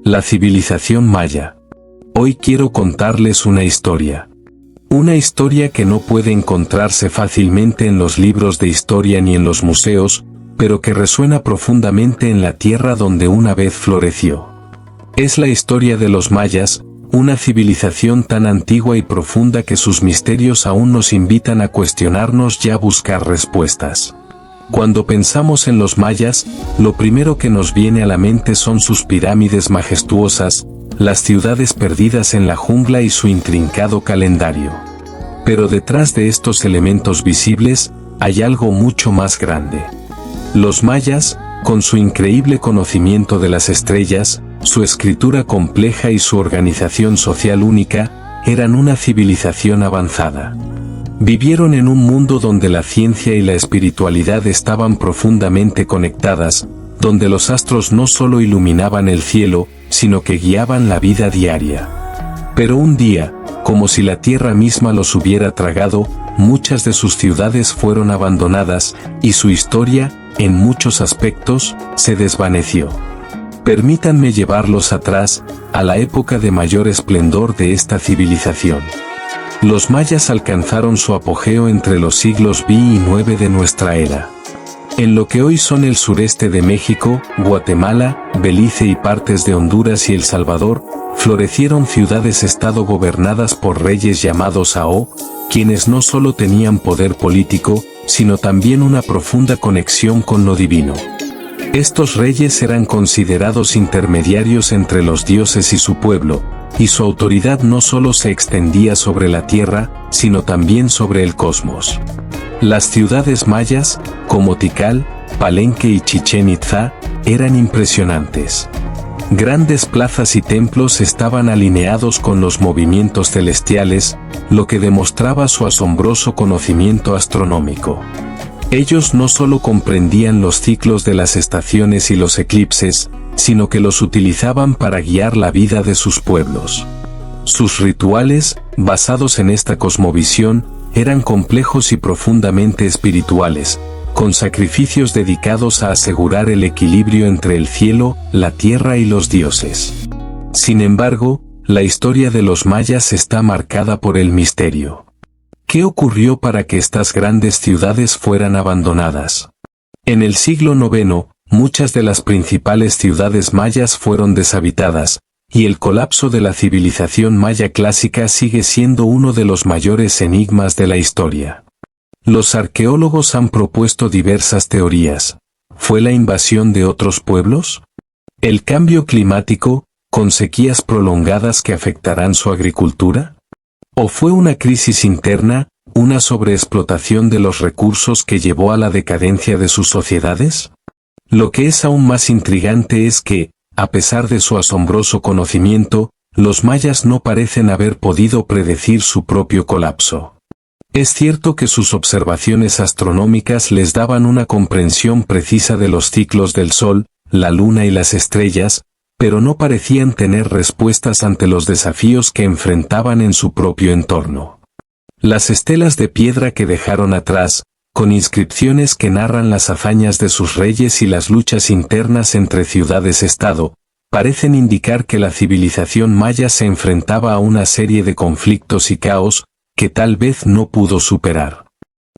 La civilización maya. Hoy quiero contarles una historia. Una historia que no puede encontrarse fácilmente en los libros de historia ni en los museos, pero que resuena profundamente en la tierra donde una vez floreció. Es la historia de los mayas, una civilización tan antigua y profunda que sus misterios aún nos invitan a cuestionarnos y a buscar respuestas. Cuando pensamos en los mayas, lo primero que nos viene a la mente son sus pirámides majestuosas, las ciudades perdidas en la jungla y su intrincado calendario. Pero detrás de estos elementos visibles, hay algo mucho más grande. Los mayas, con su increíble conocimiento de las estrellas, su escritura compleja y su organización social única, eran una civilización avanzada. Vivieron en un mundo donde la ciencia y la espiritualidad estaban profundamente conectadas, donde los astros no solo iluminaban el cielo, sino que guiaban la vida diaria. Pero un día, como si la tierra misma los hubiera tragado, muchas de sus ciudades fueron abandonadas, y su historia, en muchos aspectos, se desvaneció. Permítanme llevarlos atrás, a la época de mayor esplendor de esta civilización. Los mayas alcanzaron su apogeo entre los siglos V y IX de nuestra era. En lo que hoy son el sureste de México, Guatemala, Belice y partes de Honduras y El Salvador, florecieron ciudades-estado gobernadas por reyes llamados Ao, quienes no solo tenían poder político, sino también una profunda conexión con lo divino. Estos reyes eran considerados intermediarios entre los dioses y su pueblo, y su autoridad no solo se extendía sobre la tierra, sino también sobre el cosmos. Las ciudades mayas, como Tikal, Palenque y Chichén Itzá, eran impresionantes. Grandes plazas y templos estaban alineados con los movimientos celestiales, lo que demostraba su asombroso conocimiento astronómico. Ellos no solo comprendían los ciclos de las estaciones y los eclipses, sino que los utilizaban para guiar la vida de sus pueblos. Sus rituales, basados en esta cosmovisión, eran complejos y profundamente espirituales, con sacrificios dedicados a asegurar el equilibrio entre el cielo, la tierra y los dioses. Sin embargo, la historia de los mayas está marcada por el misterio. ¿Qué ocurrió para que estas grandes ciudades fueran abandonadas? En el siglo IX, muchas de las principales ciudades mayas fueron deshabitadas, y el colapso de la civilización maya clásica sigue siendo uno de los mayores enigmas de la historia. Los arqueólogos han propuesto diversas teorías. ¿Fue la invasión de otros pueblos? ¿El cambio climático, con sequías prolongadas que afectarán su agricultura? ¿O fue una crisis interna, una sobreexplotación de los recursos que llevó a la decadencia de sus sociedades? Lo que es aún más intrigante es que, a pesar de su asombroso conocimiento, los mayas no parecen haber podido predecir su propio colapso. Es cierto que sus observaciones astronómicas les daban una comprensión precisa de los ciclos del Sol, la Luna y las estrellas, pero no parecían tener respuestas ante los desafíos que enfrentaban en su propio entorno. Las estelas de piedra que dejaron atrás, con inscripciones que narran las hazañas de sus reyes y las luchas internas entre ciudades-estado, parecen indicar que la civilización maya se enfrentaba a una serie de conflictos y caos, que tal vez no pudo superar.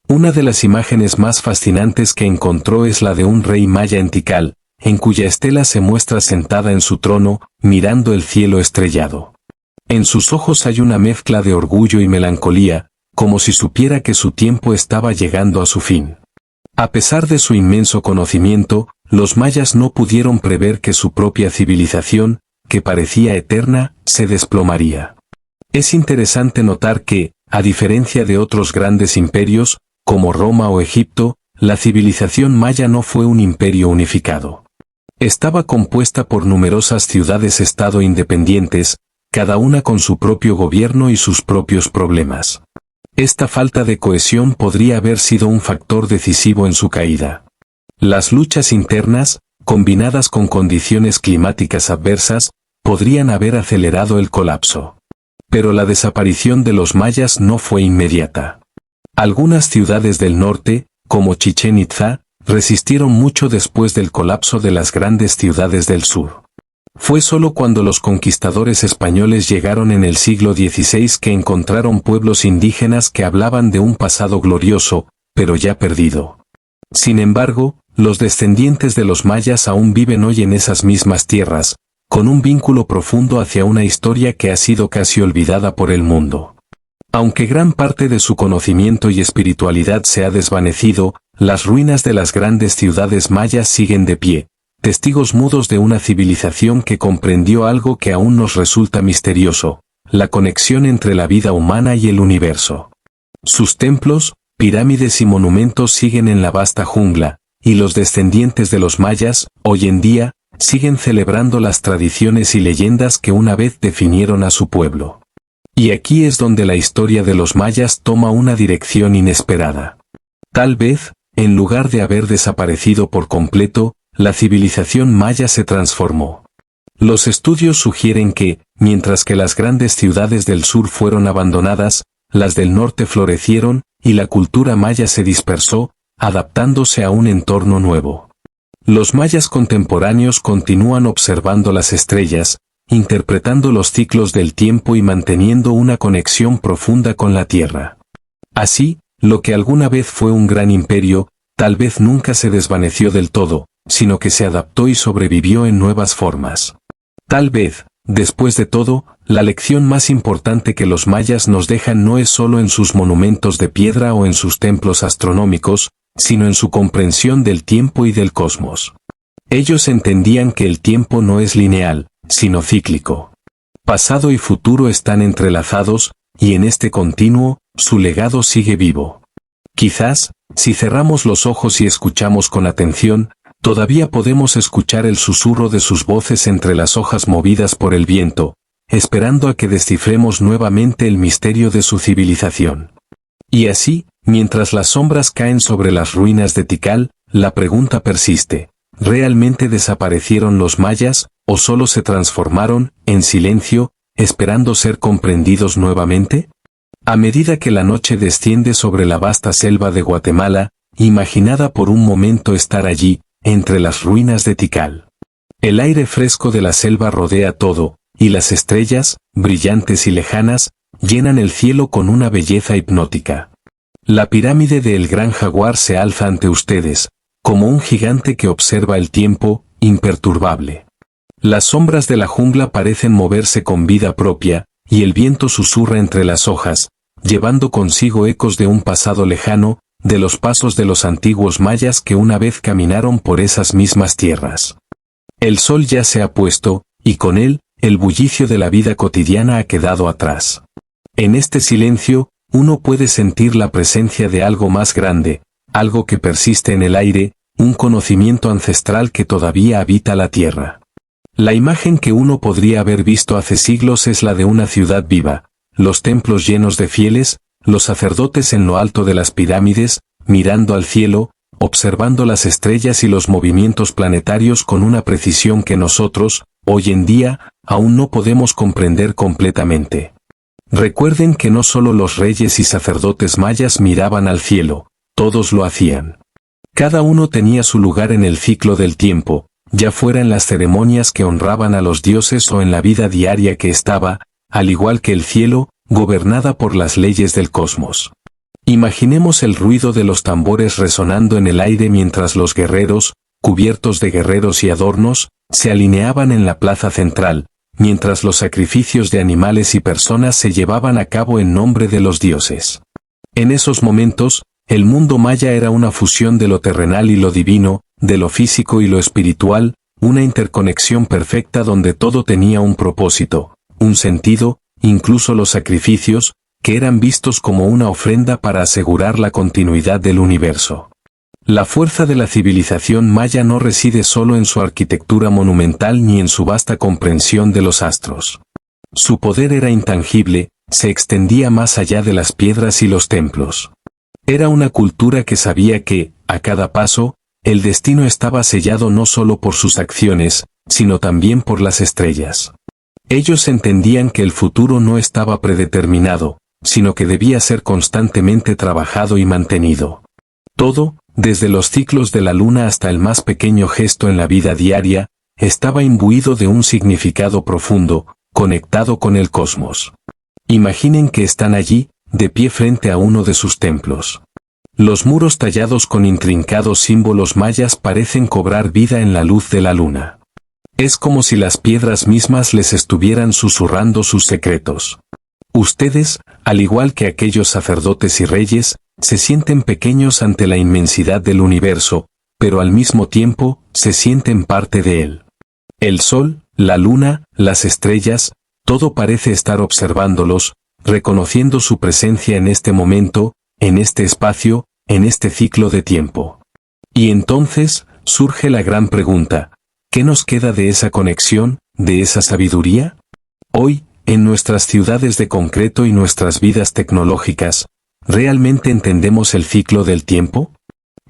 Una de las imágenes más fascinantes que encontró es la de un rey maya en Tikal, en cuya estela se muestra sentada en su trono, mirando el cielo estrellado. En sus ojos hay una mezcla de orgullo y melancolía, como si supiera que su tiempo estaba llegando a su fin. A pesar de su inmenso conocimiento, los mayas no pudieron prever que su propia civilización, que parecía eterna, se desplomaría. Es interesante notar que, a diferencia de otros grandes imperios, como Roma o Egipto, la civilización maya no fue un imperio unificado. Estaba compuesta por numerosas ciudades-estado independientes, cada una con su propio gobierno y sus propios problemas. Esta falta de cohesión podría haber sido un factor decisivo en su caída. Las luchas internas, combinadas con condiciones climáticas adversas, podrían haber acelerado el colapso. Pero la desaparición de los mayas no fue inmediata. Algunas ciudades del norte, como Chichén Itzá, resistieron mucho después del colapso de las grandes ciudades del sur. Fue solo cuando los conquistadores españoles llegaron en el siglo XVI que encontraron pueblos indígenas que hablaban de un pasado glorioso, pero ya perdido. Sin embargo, los descendientes de los mayas aún viven hoy en esas mismas tierras, con un vínculo profundo hacia una historia que ha sido casi olvidada por el mundo. Aunque gran parte de su conocimiento y espiritualidad se ha desvanecido, las ruinas de las grandes ciudades mayas siguen de pie, testigos mudos de una civilización que comprendió algo que aún nos resulta misterioso, la conexión entre la vida humana y el universo. Sus templos, pirámides y monumentos siguen en la vasta jungla, y los descendientes de los mayas, hoy en día, siguen celebrando las tradiciones y leyendas que una vez definieron a su pueblo. Y aquí es donde la historia de los mayas toma una dirección inesperada. Tal vez, en lugar de haber desaparecido por completo, la civilización maya se transformó. Los estudios sugieren que, mientras que las grandes ciudades del sur fueron abandonadas, las del norte florecieron, y la cultura maya se dispersó, adaptándose a un entorno nuevo. Los mayas contemporáneos continúan observando las estrellas, interpretando los ciclos del tiempo y manteniendo una conexión profunda con la tierra. Así, lo que alguna vez fue un gran imperio, tal vez nunca se desvaneció del todo, sino que se adaptó y sobrevivió en nuevas formas. Tal vez, después de todo, la lección más importante que los mayas nos dejan no es solo en sus monumentos de piedra o en sus templos astronómicos, sino en su comprensión del tiempo y del cosmos. Ellos entendían que el tiempo no es lineal, sino cíclico. Pasado y futuro están entrelazados, y en este continuo, su legado sigue vivo. Quizás, si cerramos los ojos y escuchamos con atención, todavía podemos escuchar el susurro de sus voces entre las hojas movidas por el viento, esperando a que descifremos nuevamente el misterio de su civilización. Y así, mientras las sombras caen sobre las ruinas de Tikal, la pregunta persiste: ¿realmente desaparecieron los mayas, o solo se transformaron, en silencio, esperando ser comprendidos nuevamente? A medida que la noche desciende sobre la vasta selva de Guatemala, imaginada por un momento estar allí, entre las ruinas de Tikal. El aire fresco de la selva rodea todo, y las estrellas, brillantes y lejanas, llenan el cielo con una belleza hipnótica. La pirámide de El Gran Jaguar se alza ante ustedes, como un gigante que observa el tiempo, imperturbable. Las sombras de la jungla parecen moverse con vida propia, y el viento susurra entre las hojas, llevando consigo ecos de un pasado lejano, de los pasos de los antiguos mayas que una vez caminaron por esas mismas tierras. El sol ya se ha puesto, y con él, el bullicio de la vida cotidiana ha quedado atrás. En este silencio, uno puede sentir la presencia de algo más grande, algo que persiste en el aire, un conocimiento ancestral que todavía habita la tierra. La imagen que uno podría haber visto hace siglos es la de una ciudad viva, los templos llenos de fieles, los sacerdotes en lo alto de las pirámides, mirando al cielo, observando las estrellas y los movimientos planetarios con una precisión que nosotros, hoy en día, aún no podemos comprender completamente. Recuerden que no solo los reyes y sacerdotes mayas miraban al cielo, todos lo hacían. Cada uno tenía su lugar en el ciclo del tiempo, ya fuera en las ceremonias que honraban a los dioses o en la vida diaria que estaba, al igual que el cielo, gobernada por las leyes del cosmos. Imaginemos el ruido de los tambores resonando en el aire mientras los guerreros, cubiertos de guerreros y adornos, se alineaban en la plaza central, mientras los sacrificios de animales y personas se llevaban a cabo en nombre de los dioses. En esos momentos, el mundo maya era una fusión de lo terrenal y lo divino, de lo físico y lo espiritual, una interconexión perfecta donde todo tenía un propósito, un sentido, incluso los sacrificios, que eran vistos como una ofrenda para asegurar la continuidad del universo. La fuerza de la civilización maya no reside solo en su arquitectura monumental ni en su vasta comprensión de los astros. Su poder era intangible, se extendía más allá de las piedras y los templos. Era una cultura que sabía que, a cada paso, el destino estaba sellado no solo por sus acciones, sino también por las estrellas. Ellos entendían que el futuro no estaba predeterminado, sino que debía ser constantemente trabajado y mantenido. Todo, desde los ciclos de la luna hasta el más pequeño gesto en la vida diaria, estaba imbuido de un significado profundo, conectado con el cosmos. Imaginen que están allí, de pie frente a uno de sus templos. Los muros tallados con intrincados símbolos mayas parecen cobrar vida en la luz de la luna. Es como si las piedras mismas les estuvieran susurrando sus secretos. Ustedes, al igual que aquellos sacerdotes y reyes, se sienten pequeños ante la inmensidad del universo, pero al mismo tiempo, se sienten parte de él. El sol, la luna, las estrellas, todo parece estar observándolos, reconociendo su presencia en este momento, en este espacio, en este ciclo de tiempo. Y entonces, surge la gran pregunta, ¿qué nos queda de esa conexión, de esa sabiduría? Hoy, en nuestras ciudades de concreto y nuestras vidas tecnológicas, ¿realmente entendemos el ciclo del tiempo?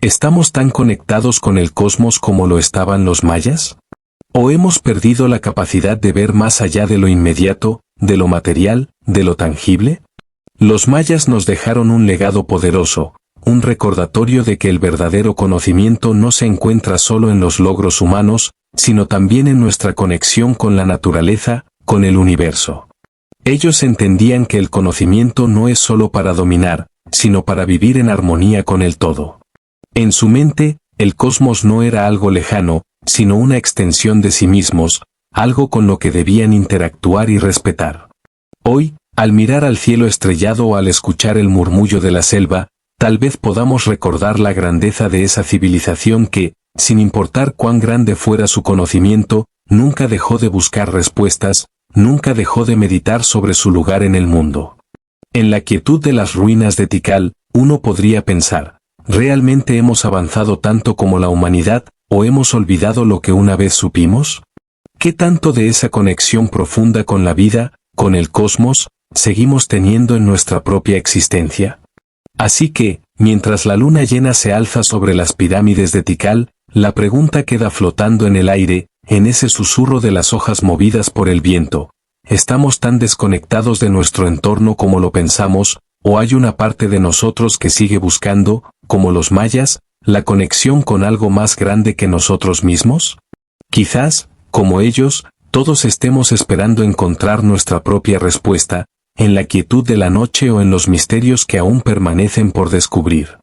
¿Estamos tan conectados con el cosmos como lo estaban los mayas? ¿O hemos perdido la capacidad de ver más allá de lo inmediato, de lo material, de lo tangible? Los mayas nos dejaron un legado poderoso, un recordatorio de que el verdadero conocimiento no se encuentra solo en los logros humanos, sino también en nuestra conexión con la naturaleza, con el universo. Ellos entendían que el conocimiento no es solo para dominar, sino para vivir en armonía con el todo. En su mente, el cosmos no era algo lejano, sino una extensión de sí mismos, algo con lo que debían interactuar y respetar. Hoy, al mirar al cielo estrellado o al escuchar el murmullo de la selva, tal vez podamos recordar la grandeza de esa civilización que, sin importar cuán grande fuera su conocimiento, nunca dejó de buscar respuestas, nunca dejó de meditar sobre su lugar en el mundo. En la quietud de las ruinas de Tikal, uno podría pensar, ¿realmente hemos avanzado tanto como la humanidad, o hemos olvidado lo que una vez supimos? ¿Qué tanto de esa conexión profunda con la vida, con el cosmos, seguimos teniendo en nuestra propia existencia? Así que, mientras la luna llena se alza sobre las pirámides de Tikal, la pregunta queda flotando en el aire, en ese susurro de las hojas movidas por el viento. ¿Estamos tan desconectados de nuestro entorno como lo pensamos, o hay una parte de nosotros que sigue buscando, como los mayas, la conexión con algo más grande que nosotros mismos? Quizás, como ellos, todos estemos esperando encontrar nuestra propia respuesta, en la quietud de la noche o en los misterios que aún permanecen por descubrir.